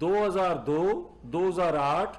2002, 2008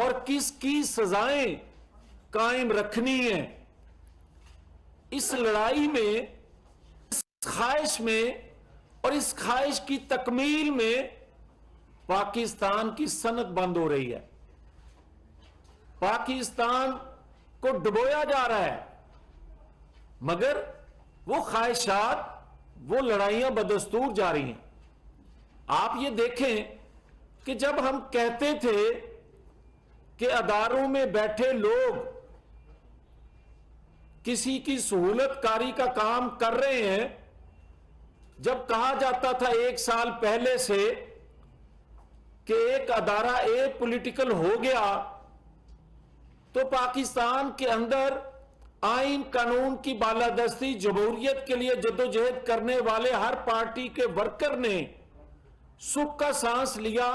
اور کس کی سزائیں قائم رکھنی ہیں، اس لڑائی میں، اس خواہش میں اور اس خواہش کی تکمیل میں پاکستان کی صنعت بند ہو رہی ہے، پاکستان کو ڈبویا جا رہا ہے، مگر وہ خواہشات، وہ لڑائیاں بدستور جاری ہیں۔ آپ یہ دیکھیں کہ جب ہم کہتے تھے کہ اداروں میں بیٹھے لوگ کسی کی سہولت کاری کا کام کر رہے ہیں، جب کہا جاتا تھا 1 سال پہلے سے کہ ایک ادارہ پولیٹیکل ہو گیا تو پاکستان کے اندر آئین قانون کی بالادستی، جمہوریت کے لیے جدوجہد کرنے والے ہر پارٹی کے ورکر نے سکھ کا سانس لیا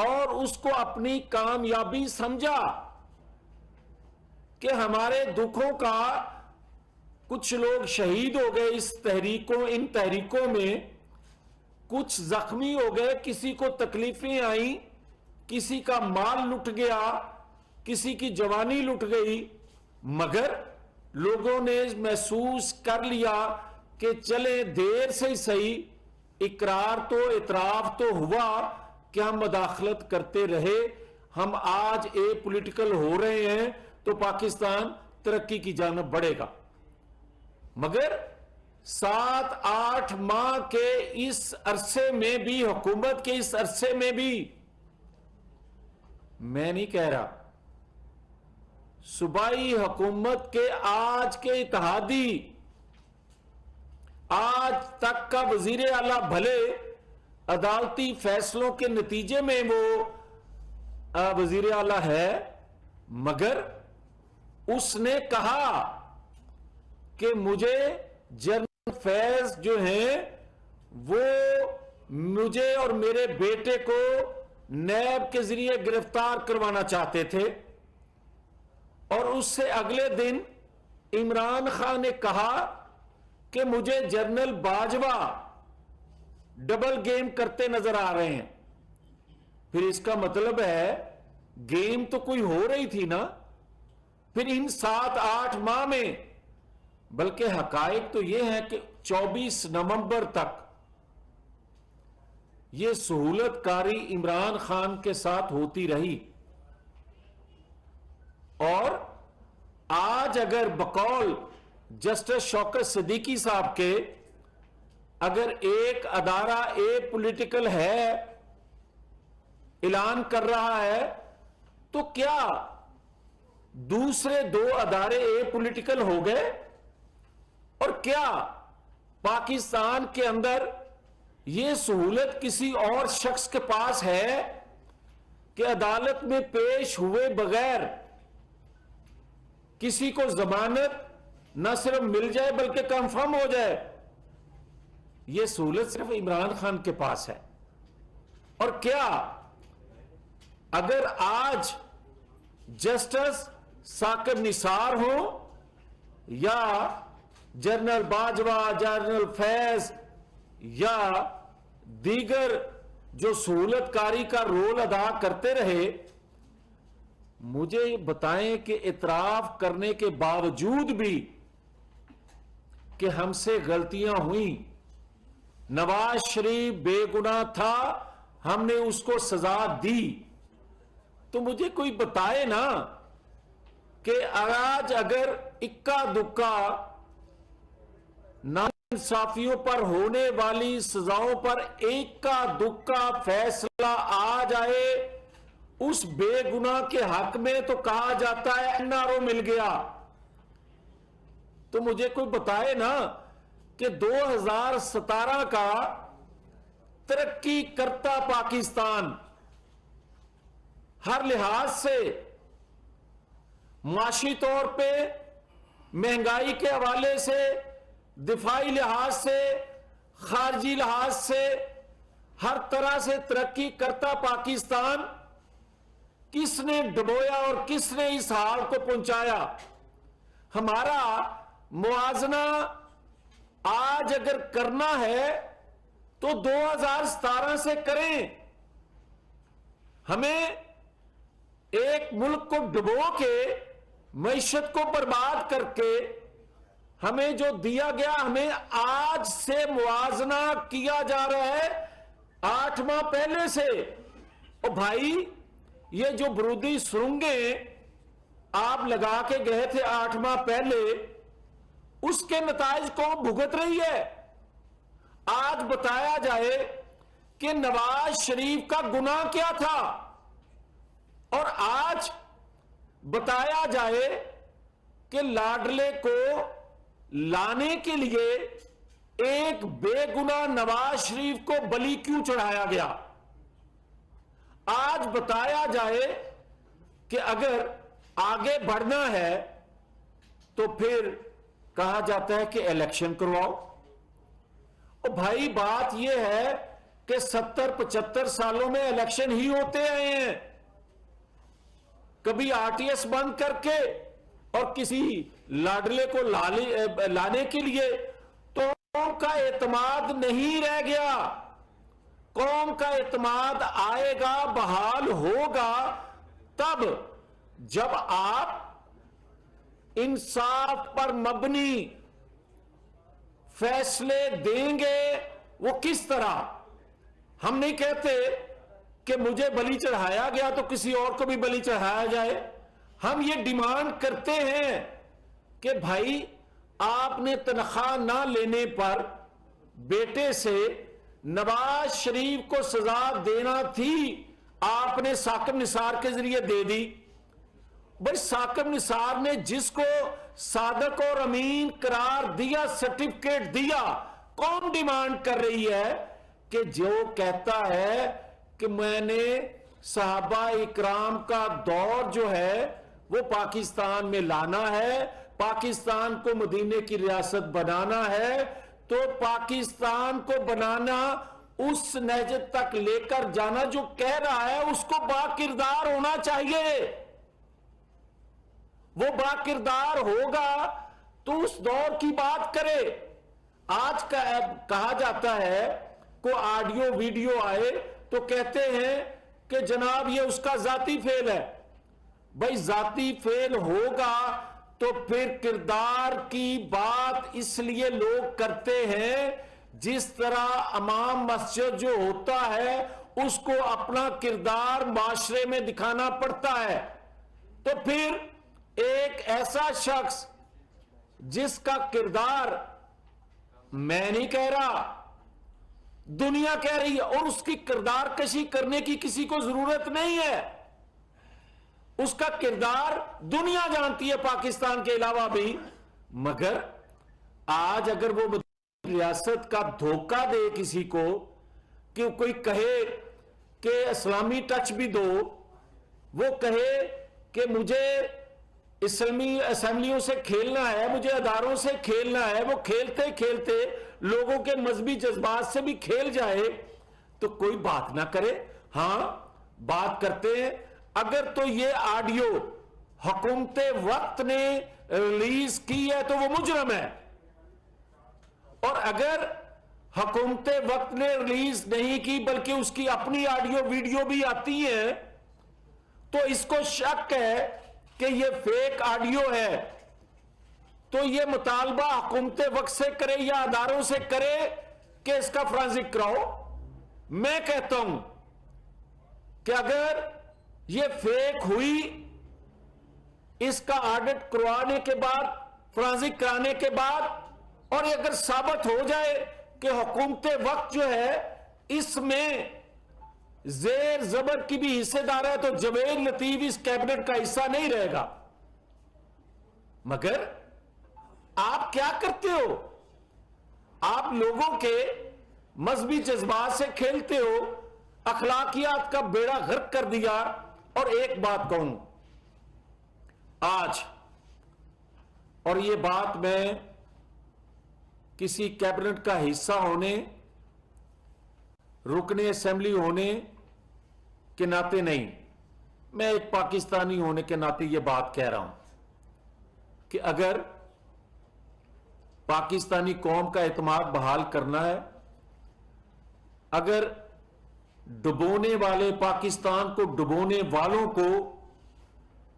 اور اس کو اپنی کامیابی سمجھا کہ ہمارے دکھوں کا، کچھ لوگ شہید ہو گئے ان تحریکوں میں، کچھ زخمی ہو گئے، کسی کو تکلیفیں آئیں، کسی کا مال لٹ گیا، کسی کی جوانی لٹ گئی، مگر لوگوں نے محسوس کر لیا کہ چلے دیر سے ہی صحیح، اقرار تو، اعتراف تو ہوا کہ ہم مداخلت کرتے رہے، ہم آج پولیٹیکل ہو رہے ہیں تو پاکستان ترقی کی جانب بڑھے گا۔ مگر 7-8 ماہ کے اس عرصے میں بھی، حکومت کے اس عرصے میں بھی، میں نہیں کہہ رہا، صوبائی حکومت کے آج کے اتحادی، آج تک کا وزیر اعلیٰ بھلے عدالتی فیصلوں کے نتیجے میں وہ وزیر اعلیٰ ہے، مگر اس نے کہا کہ مجھے جنرل فیض جو ہیں وہ مجھے اور میرے بیٹے کو نیب کے ذریعے گرفتار کروانا چاہتے تھے، اور اس سے اگلے دن عمران خان نے کہا کہ مجھے جنرل باجوہ ڈبل گیم کرتے نظر آ رہے ہیں۔ پھر اس کا مطلب ہے گیم تو کوئی ہو رہی تھی نا۔ پھر ان 7-8 ماہ میں، بلکہ حقائق تو یہ ہے کہ 24 نومبر تک یہ سہولت کاری عمران خان کے ساتھ ہوتی رہی، اور آج اگر بقول جسٹس شوکت صدیقی صاحب کے، اگر ایک ادارہ پولیٹیکل ہے اعلان کر رہا ہے، تو کیا دوسرے 2 ادارے پولیٹیکل ہو گئے؟ اور کیا پاکستان کے اندر یہ سہولت کسی اور شخص کے پاس ہے کہ عدالت میں پیش ہوئے بغیر کسی کو ضمانت نہ صرف مل جائے بلکہ کنفرم ہو جائے؟ یہ سہولت صرف عمران خان کے پاس ہے۔ اور کیا اگر آج جسٹس ثاقب نثار ہو یا جنرل باجوہ، جنرل فیض یا دیگر جو سہولت کاری کا رول ادا کرتے رہے، مجھے بتائیں کہ اعتراف کرنے کے باوجود بھی کہ ہم سے غلطیاں ہوئیں، نواز شریف بے گناہ تھا، ہم نے اس کو سزا دی، تو مجھے کوئی بتائے نا کہ آج اگر اکا دکا ناانصافیوں پر ہونے والی سزاؤں پر اکا دکا فیصلہ آ جائے اس بے گناہ کے حق میں، تو کہا جاتا ہے این آر او مل گیا۔ تو مجھے کوئی بتائے نا کہ 2017 کا ترقی کرتا پاکستان، ہر لحاظ سے، معاشی طور پہ، مہنگائی کے حوالے سے، دفاعی لحاظ سے، خارجی لحاظ سے، ہر طرح سے ترقی کرتا پاکستان کس نے ڈبویا اور کس نے اس حال کو پہنچایا؟ ہمارا موازنہ آج اگر کرنا ہے تو 2017 سے کریں۔ ہمیں ایک ملک کو ڈبو کے معیشت کو برباد کر کے ہمیں جو دیا گیا ہمیں آج سے موازنہ کیا جا رہا ہے 8 ماہ پہلے سے. اور بھائی یہ جو برودی سرنگیں آپ لگا کے گئے تھے 8 ماہ پہلے, اس کے نتائج کون بھگت رہی ہے؟ آج بتایا جائے کہ نواز شریف کا گناہ کیا تھا, اور آج بتایا جائے کہ لاڈلے کو لانے کے لیے ایک بے گناہ نواز شریف کو بلی کیوں چڑھایا گیا. آج بتایا جائے کہ اگر آگے بڑھنا ہے تو پھر کہا جاتا ہے کہ الیکشن کرواؤ. اور بھائی بات یہ ہے کہ 70-75 سالوں میں الیکشن ہی ہوتے آئے ہیں, کبھی RTS بند کر کے اور کسی لاڈلے کو لانے کے لیے. تو قوم کا اعتماد نہیں رہ گیا. قوم کا اعتماد آئے گا, بحال ہوگا تب جب آپ انصاف پر مبنی فیصلے دیں گے. وہ کس طرح؟ ہم نہیں کہتے کہ مجھے بلی چڑھایا گیا تو کسی اور کو بھی بلی چڑھایا جائے. ہم یہ ڈیمانڈ کرتے ہیں کہ بھائی آپ نے تنخواہ نہ لینے پر بیٹے سے نواز شریف کو سزا دینا تھی, آپ نے ثاقب نثار کے ذریعے دے دی. بھائی ثاقب نثار نے جس کو صادق اور امین قرار دیا, سرٹیفکیٹ دیا, کون ڈیمانڈ کر رہی ہے کہ جو کہتا ہے کہ میں نے صحابہ اکرام کا دور جو ہے وہ پاکستان میں لانا ہے, پاکستان کو مدینے کی ریاست بنانا ہے, تو پاکستان کو بنانا اس نہج تک لے کر جانا جو کہہ رہا ہے اس کو باکردار ہونا چاہیے. وہ باکردار ہوگا تو اس دور کی بات کرے. آج کہا جاتا ہے کوئی آڈیو ویڈیو آئے تو کہتے ہیں کہ جناب یہ اس کا ذاتی فعل ہے. بھائی ذاتی فعل ہوگا تو پھر کردار کی بات اس لیے لوگ کرتے ہیں, جس طرح امام مسجد جو ہوتا ہے اس کو اپنا کردار معاشرے میں دکھانا پڑتا ہے. تو پھر ایک ایسا شخص جس کا کردار, میں نہیں کہہ رہا, دنیا کہہ رہی ہے, اور اس کی کردار کشی کرنے کی کسی کو ضرورت نہیں ہے, اس کا کردار دنیا جانتی ہے پاکستان کے علاوہ بھی. مگر آج اگر وہ ریاست کا دھوکہ دے کسی کو, کہ کوئی کہے کہ اسلامی ٹچ بھی دو, وہ کہے کہ مجھے اسلامی اسمبلیوں سے کھیلنا ہے, مجھے اداروں سے کھیلنا ہے, وہ کھیلتے کھیلتے لوگوں کے مذہبی جذبات سے بھی کھیل جائے تو کوئی بات نہ کرے. ہاں بات کرتے ہیں. اگر تو یہ آڈیو حکومت وقت نے ریلیز کی ہے تو وہ مجرم ہے, اور اگر حکومت وقت نے ریلیز نہیں کی بلکہ اس کی اپنی آڈیو ویڈیو بھی آتی ہے تو اس کو شک ہے کہ یہ فیک آڈیو ہے, تو یہ مطالبہ حکومت وقت سے کرے یا اداروں سے کرے کہ اس کا فرانزک کراؤ. میں کہتا ہوں کہ اگر یہ فیک ہوئی, اس کا آڈٹ کروانے کے بعد, فرانزک کرانے کے بعد, اور یہ اگر ثابت ہو جائے کہ حکومت وقت جو ہے اس میں زیر زبر کی بھی حصے دار ہے تو جوید لطیف اس کیبنٹ کا حصہ نہیں رہے گا. مگر آپ کیا کرتے ہو؟ آپ لوگوں کے مذہبی جذبات سے کھیلتے ہو, اخلاقیات کا بیڑا غرق کر دیا. اور ایک بات کہوں آج, اور یہ بات میں کسی کیبنٹ کا حصہ ہونے, رکن اسمبلی ہونے کے ناطے نہیں, میں ایک پاکستانی ہونے کے ناطے یہ بات کہہ رہا ہوں کہ اگر پاکستانی قوم کا اعتماد بحال کرنا ہے, اگر ڈبونے والے پاکستان کو ڈبونے والوں کو